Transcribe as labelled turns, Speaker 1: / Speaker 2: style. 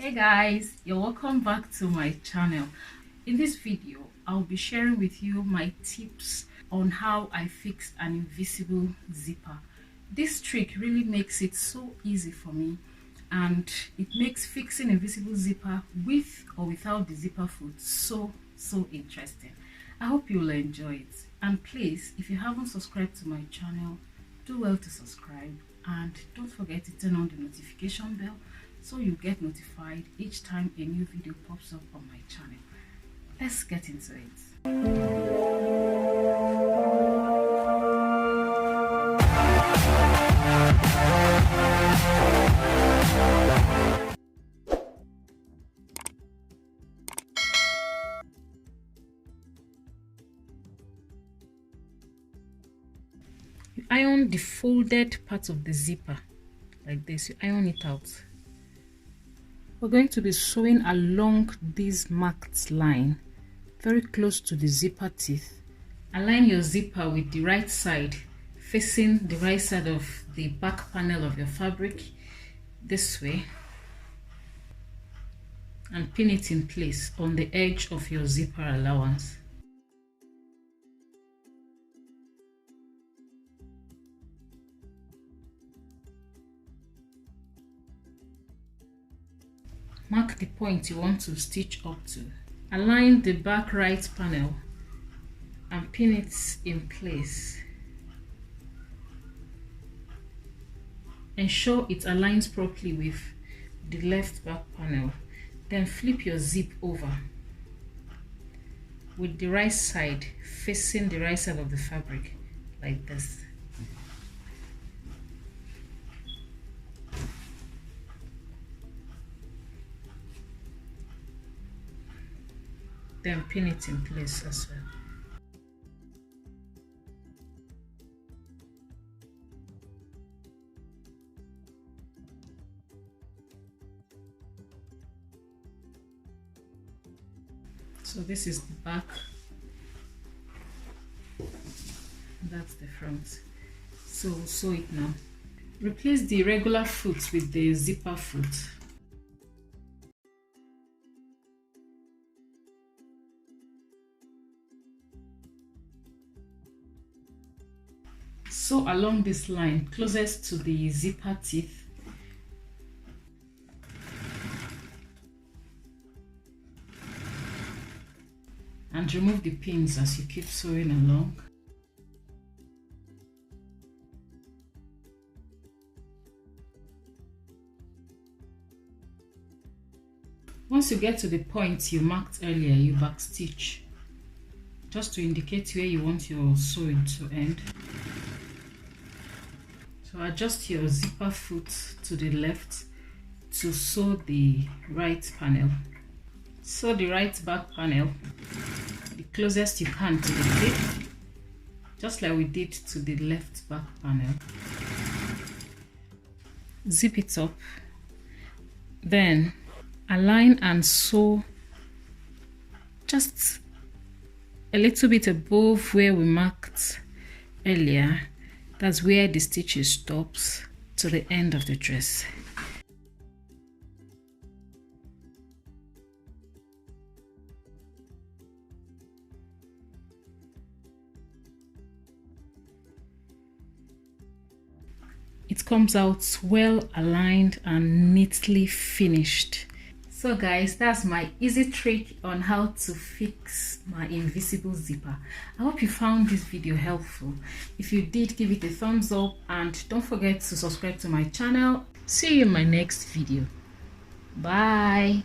Speaker 1: Hey guys, you're welcome back to my channel. In this video I'll be sharing with you my tips on how I fix an invisible zipper. This trick really makes it so easy for me, and it makes fixing invisible zipper with or without the zipper foot so interesting. I hope you'll enjoy it, and please, if you haven't subscribed to my channel, do well to subscribe, and don't forget to turn on the notification bell so you get notified each time a new video pops up on my channel. Let's get into it. You iron the folded part of the zipper like this. You iron it out. We're going to be sewing along this marked line very close to the zipper teeth. Align your zipper with the right side, facing the right side of the back panel of your fabric this way, and pin it in place on the edge of your zipper allowance. Mark the point you want to stitch up to. Align the back right panel and pin it in place. Ensure it aligns properly with the left back panel. Then flip your zip over with the right side facing the right side of the fabric like this. Then pin it in place as well. So this is the back, that's the front. So sew it now. Replace the regular foot with the zipper foot. Sew along this line closest to the zipper teeth. And remove the pins as you keep sewing along. Once you get to the point you marked earlier, you backstitch just to indicate where you want your sewing to end. So adjust your zipper foot to the left to sew the right panel. Sew the right back panel the closest you can to the teeth, just like we did to the left back panel. Zip it up, then align and sew just a little bit above where we marked earlier. That's where the stitches stops to the end of the dress. It comes out well aligned and neatly finished. So guys, that's my easy trick on how to fix my invisible zipper. I hope you found this video helpful. If you did, give it a thumbs up and don't forget to subscribe to my channel. See you in my next video. Bye.